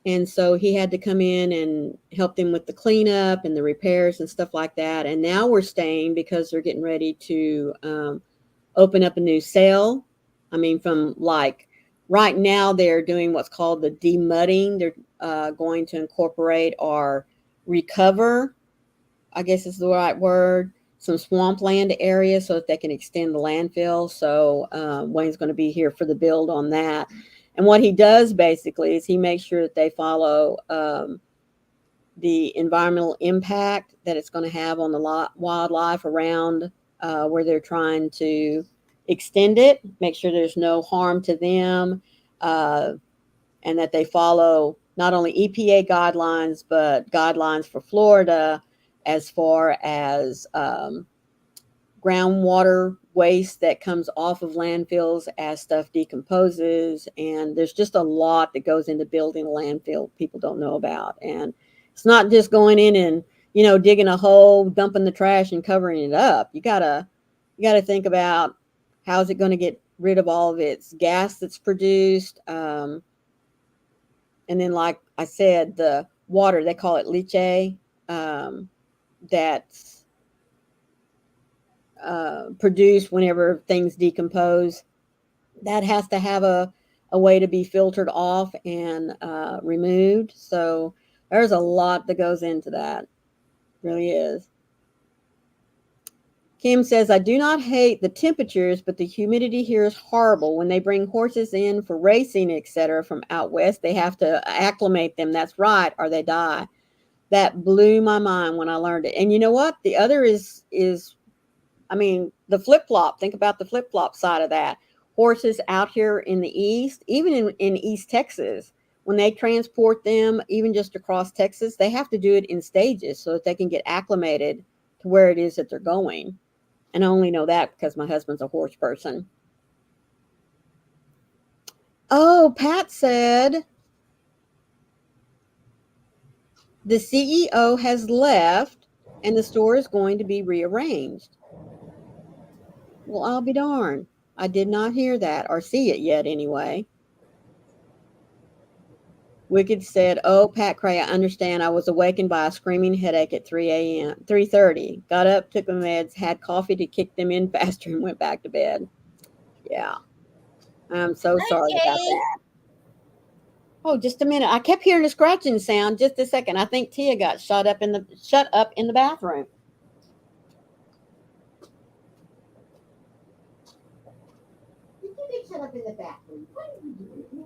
And so he had to come in and help them with the cleanup and the repairs and stuff like that. And now we're staying because they're getting ready to open up a new sale. I mean, from like right now, they're doing what's called the demudding. They're going to incorporate or recover, I guess is the right word, some swampland area so that they can extend the landfill. So Wayne's going to be here for the build on that. And what he does basically is he makes sure that they follow the environmental impact that it's going to have on the wildlife around where they're trying to extend it, make sure there's no harm to them, and that they follow not only EPA guidelines, but guidelines for Florida as far as groundwater waste that comes off of landfills as stuff decomposes. And there's just a lot that goes into building a landfill people don't know about. And it's not just going in and, you know, digging a hole, dumping the trash and covering it up. You gotta think about how is it going to get rid of all of its gas that's produced. And then, like I said, the water, they call it leachate, that's produced whenever things decompose. That has to have a way to be filtered off and removed. So there's a lot that goes into that. Really is. Kim says, I do not hate the temperatures, but the humidity here is horrible. When they bring horses in for racing, etc., from out west, they have to acclimate them. That's right, or they die. That blew my mind when I learned it. And you know what? The other is I mean, the flip-flop. Think about the flip-flop side of that. Horses out here in the east, even in East Texas, when they transport them, even just across Texas, they have to do it in stages so that they can get acclimated to where it is that they're going. And I only know that because my husband's a horse person. Oh, Pat said the CEO has left and the store is going to be rearranged. Well, I'll be darned. I did not hear that or see it yet anyway. Wicked said, oh, Pat Cray, I understand. I was awakened by a screaming headache at 3:30. Got up, took my meds, had coffee to kick them in faster, and went back to bed. Yeah. I'm so sorry about that. Oh, just a minute. I kept hearing a scratching sound. Just a second. I think Tia got shut up in the bathroom. Did you get shut up in the bathroom? What are you doing?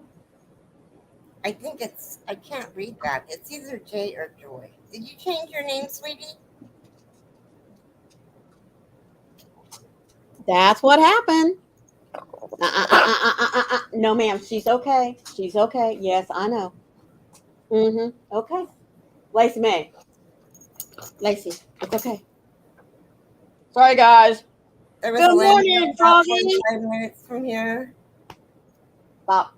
I think I can't read that. It's either Jay or Joy. Did you change your name, sweetie? That's what happened. No, ma'am. She's okay. She's okay. Yes, I know. Okay. Lacey May. Lacey, it's okay. Sorry, guys. There was Good a morning, landfill about Froggy. 45 minutes from here Stop.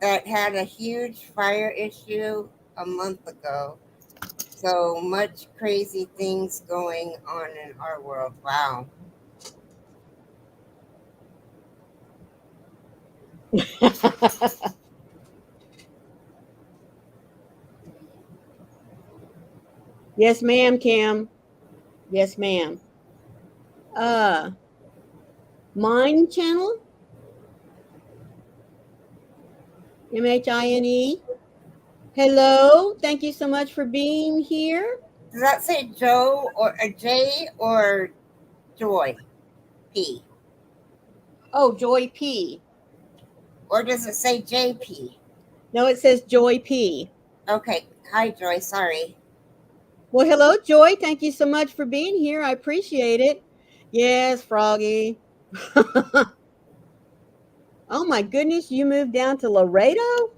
that had a huge fire issue a month ago. So much crazy things going on in our world. Wow. Yes, ma'am, Kim. Yes, ma'am. Mine channel? MHINE. Hello. Thank you so much for being here. Does that say Joe or a J or Joy P? Oh, Joy P. Or does it say JP? No, it says Joy P. Okay. Hi, Joy. Sorry. Well, hello, Joy. Thank you so much for being here. I appreciate it. Yes, Froggy. Oh my goodness, you moved down to Laredo?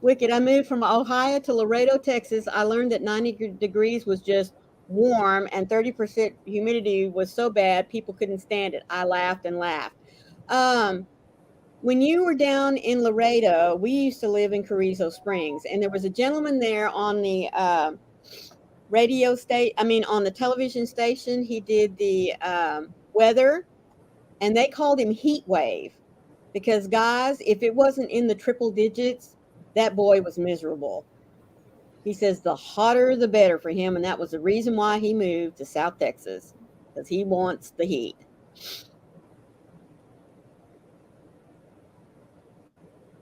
Wicked. I moved from Ohio to Laredo, Texas. I learned that 90 degrees was just warm and 30% humidity was so bad people couldn't stand it. I laughed and laughed. Um, when you were down in Laredo, we used to live in Carrizo Springs, and there was a gentleman there on the on the television station. He did the weather, and they called him Heat Wave because, guys, if it wasn't in the triple digits, that boy was miserable. He says the hotter the better for him, and that was the reason why he moved to South Texas, because he wants the heat.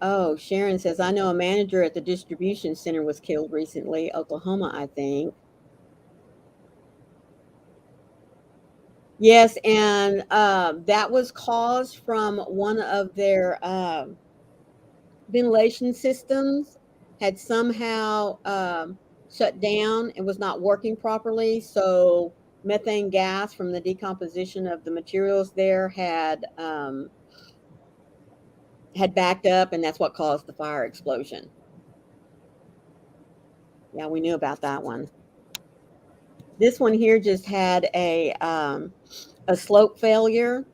Oh, Sharon says, I know a manager at the distribution center was killed recently, Oklahoma, I think. Yes, and that was caused from one of their ventilation systems had somehow shut down and was not working properly. So methane gas from the decomposition of the materials there had backed up, and that's what caused the fire explosion. Yeah, we knew about that one. This one here just had a slope failure,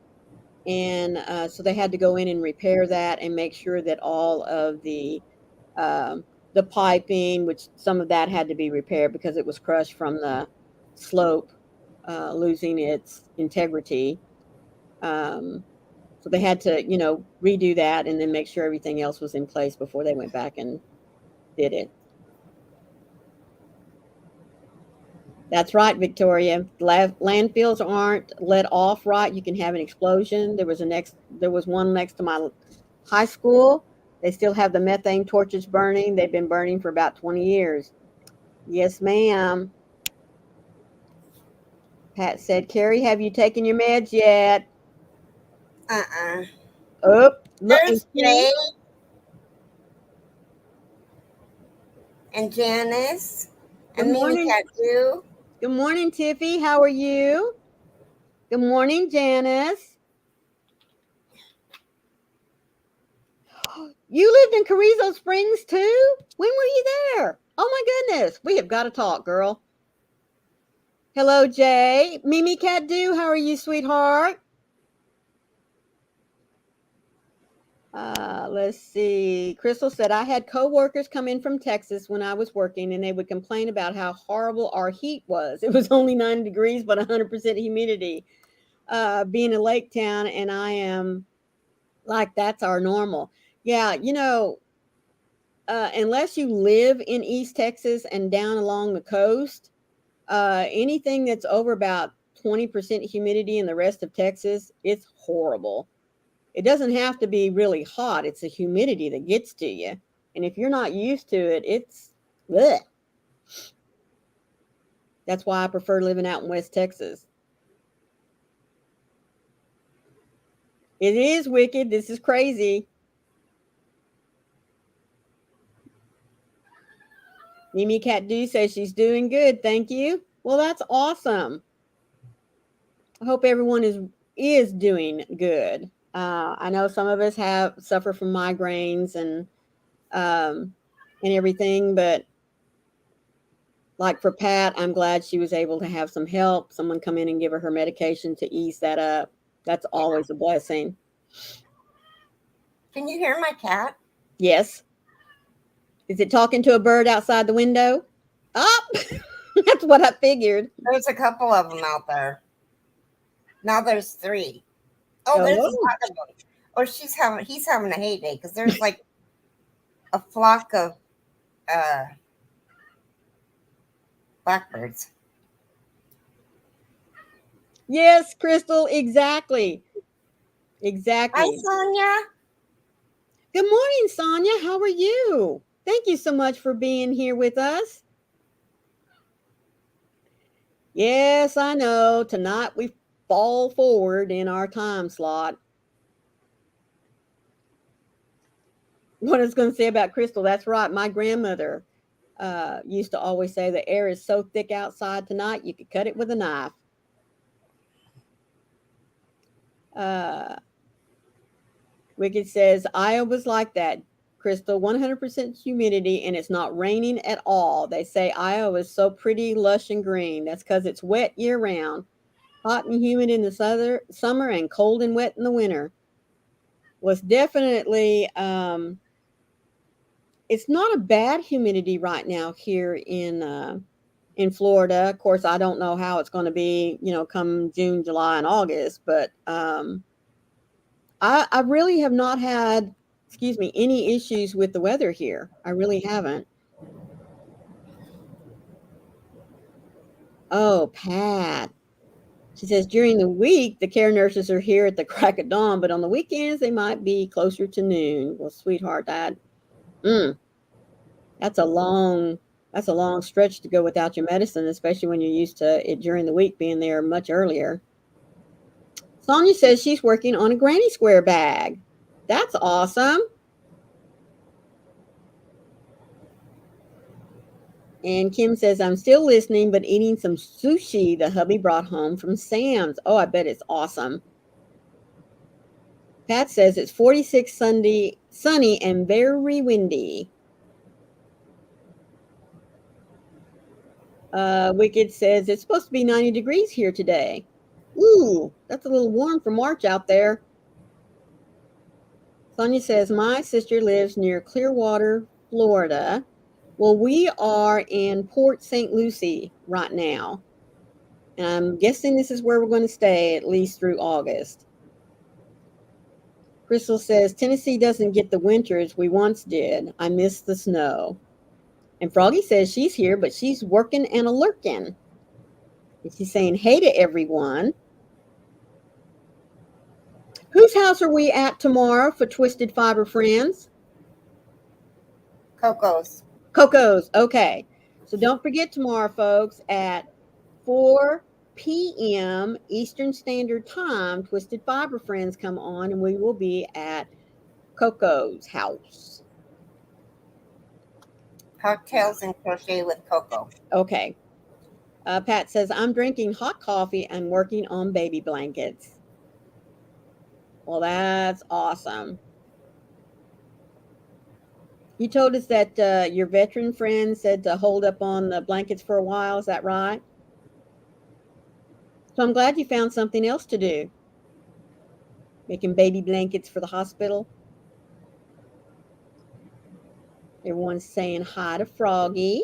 and so they had to go in and repair that and make sure that all of the piping, which some of that had to be repaired because it was crushed from the slope, losing its integrity. So they had to, redo that and then make sure everything else was in place before they went back and did it. That's right, Victoria. Landfills aren't let off right. You can have an explosion. There was one next to my high school. They still have the methane torches burning. They've been burning for about 20 years. Yes, ma'am. Pat said, Carrie, have you taken your meds yet? Oh, look and There's see. Jay and Janice Good and Mimi morning. Cat too. Good morning, Tiffy. How are you? Good morning, Janice. You lived in Carrizo Springs too? When were you there? Oh my goodness. We have got to talk, girl. Hello, Jay. Mimi Cat Do, how are you, sweetheart? Let's see. Crystal said, I had coworkers come in from Texas when I was working, and they would complain about how horrible our heat was. It was only 90 degrees, but 100% humidity. Being a lake town, and I am like, that's our normal. Yeah, unless you live in East Texas and down along the coast, anything that's over about 20% humidity in the rest of Texas, it's horrible. It doesn't have to be really hot. It's the humidity that gets to you. And if you're not used to it, it's bleh. That's why I prefer living out in West Texas. It is wicked. This is crazy. Mimi Cat Do says she's doing good. Thank you. Well, that's awesome. I hope everyone is doing good. I know some of us suffer from migraines and everything, but like for Pat, I'm glad she was able to have some help, someone come in and give her medication to ease that up. That's always a blessing. Can you hear my cat? Yes. Is it talking to a bird outside the window? Oh, that's what I figured. There's a couple of them out there. Now there's 3. Oh, there's a lot of them. Or he's having a heyday because there's like a flock of blackbirds. Yes, Crystal, exactly. Exactly. Hi, Sonia. Good morning, Sonia. How are you? Thank you so much for being here with us. Yes, I know. Tonight we fall forward in our time slot. What I was going to say about Crystal, that's right. My grandmother used to always say the air is so thick outside tonight, you could cut it with a knife. Wicked says, Iowa's like that, Crystal, 100% humidity, and it's not raining at all. They say Iowa is so pretty, lush, and green. That's because it's wet year-round, hot and humid in the summer, and cold and wet in the winter. Was definitely, it's not a bad humidity right now here in Florida. Of course, I don't know how it's going to be, come June, July, and August, but I really have not had, any issues with the weather here. I really haven't. Oh, Pat. She says during the week, the care nurses are here at the crack of dawn, but on the weekends, they might be closer to noon. Well, sweetheart, mm, that's a long stretch to go without your medicine, especially when you're used to it during the week being there much earlier. Sonia says she's working on a Granny Square bag. That's awesome. And Kim says, I'm still listening, but eating some sushi the hubby brought home from Sam's. Oh, I bet it's awesome. Pat says it's 46 sunny and very windy. Wicked says it's supposed to be 90 degrees here today. Ooh, that's a little warm for March out there. Sonia says, my sister lives near Clearwater, Florida. Well, we are in Port St. Lucie right now. And I'm guessing this is where we're going to stay at least through August. Crystal says, Tennessee doesn't get the winters we once did. I miss the snow. And Froggy says she's here, but she's working and a lurking. And she's saying hey to everyone. Whose house are we at tomorrow for Twisted Fiber Friends? Coco's. Coco's. Okay. So don't forget tomorrow, folks, at 4 p.m. Eastern Standard Time, Twisted Fiber Friends come on, and we will be at Coco's house. Cocktails and crochet with Coco. Okay. Pat says, I'm drinking hot coffee and working on baby blankets. Well, that's awesome. You told us that your veteran friend said to hold up on the blankets for a while. Is that right? So I'm glad you found something else to do. Making baby blankets for the hospital. Everyone's saying hi to Froggy.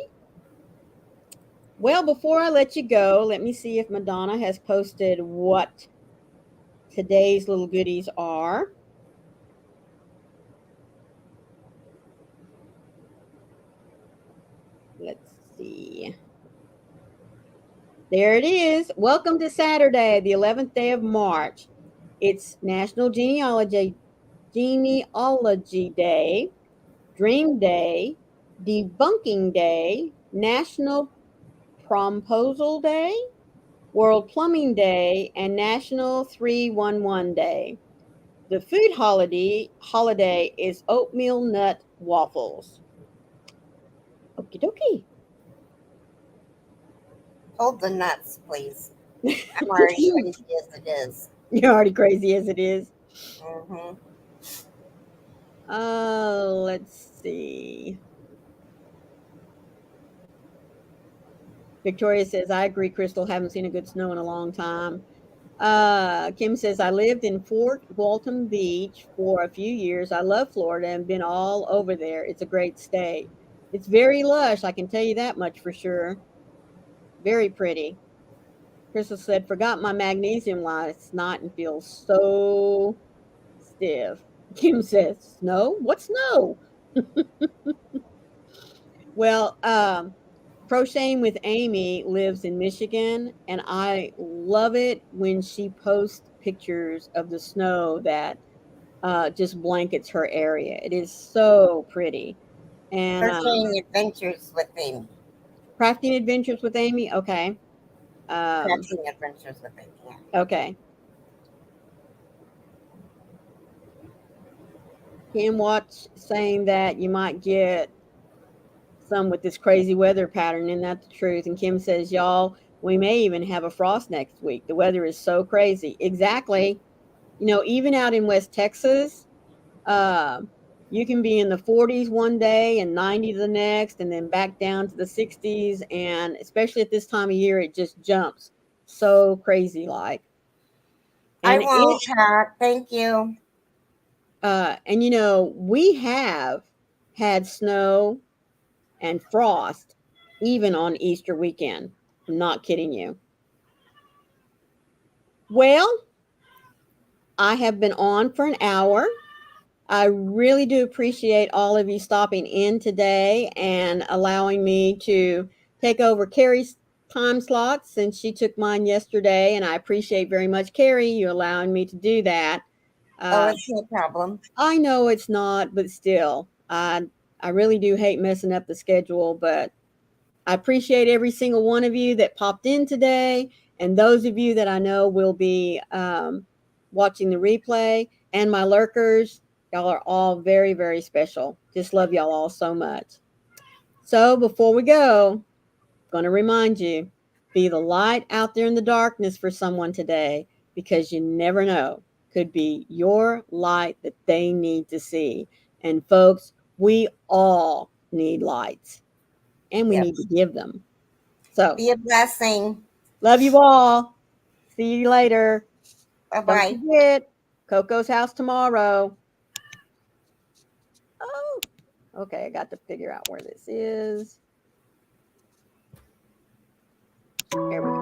Well, before I let you go, let me see if Madonna has posted what today's little goodies are. Let's see. There it is. Welcome to Saturday, the 11th day of March. It's National Genealogy Day, Dream Day, Debunking Day, National Promposal Day, World Plumbing Day, and National 311 Day. The food holiday is oatmeal nut waffles. Okie dokie. Hold the nuts, please. I'm already crazy as it is. You're already crazy as it is. Mm-hmm. Let's see. Victoria says, I agree, Crystal. Haven't seen a good snow in a long time. Kim says, I lived in Fort Walton Beach for a few years. I love Florida and been all over there. It's a great state. It's very lush. I can tell you that much for sure. Very pretty. Crystal said, forgot my magnesium last night and feel so stiff. Kim says, snow? What snow? Well, Crocheting with Amy lives in Michigan, and I love it when she posts pictures of the snow that just blankets her area. It is so pretty. And Crocheting Adventures with Amy. Crafting Adventures with Amy. Okay. Crafting Adventures with Amy. Yeah. Okay. Kim Watch saying that you might get some with this crazy weather pattern. Isn't that the truth? And Kim says, y'all, we may even have a frost next week. The weather is so crazy. Exactly. You know, even out in West Texas, You can be in the 40s one day and 90 the next, and then back down to the 60s. And especially at this time of year, it just jumps so crazy like. I And won't, Pat. Thank you. and you know, we have had snow and frost even on Easter weekend. I'm not kidding you. Well, I have been on for an hour. I really do appreciate all of you stopping in today and allowing me to take over Carrie's time slot since she took mine yesterday. And I appreciate very much, Carrie, you allowing me to do that. Oh, it's no problem. I know it's not, but still, I really do hate messing up the schedule, but I appreciate every single one of you that popped in today, and those of you that I know will be watching the replay, and my lurkers. Y'all are all very, very special. Just love y'all all so much. So before we go, I'm going to remind you, be the light out there in the darkness for someone today, because you never know. Could be your light that they need to see. And folks, we all need lights, and we Yep. need to give them. So Be a blessing. love you all. See you later. Bye-bye. Don't forget, Coco's house tomorrow. Oh, okay. I got to figure out where this is. There we go.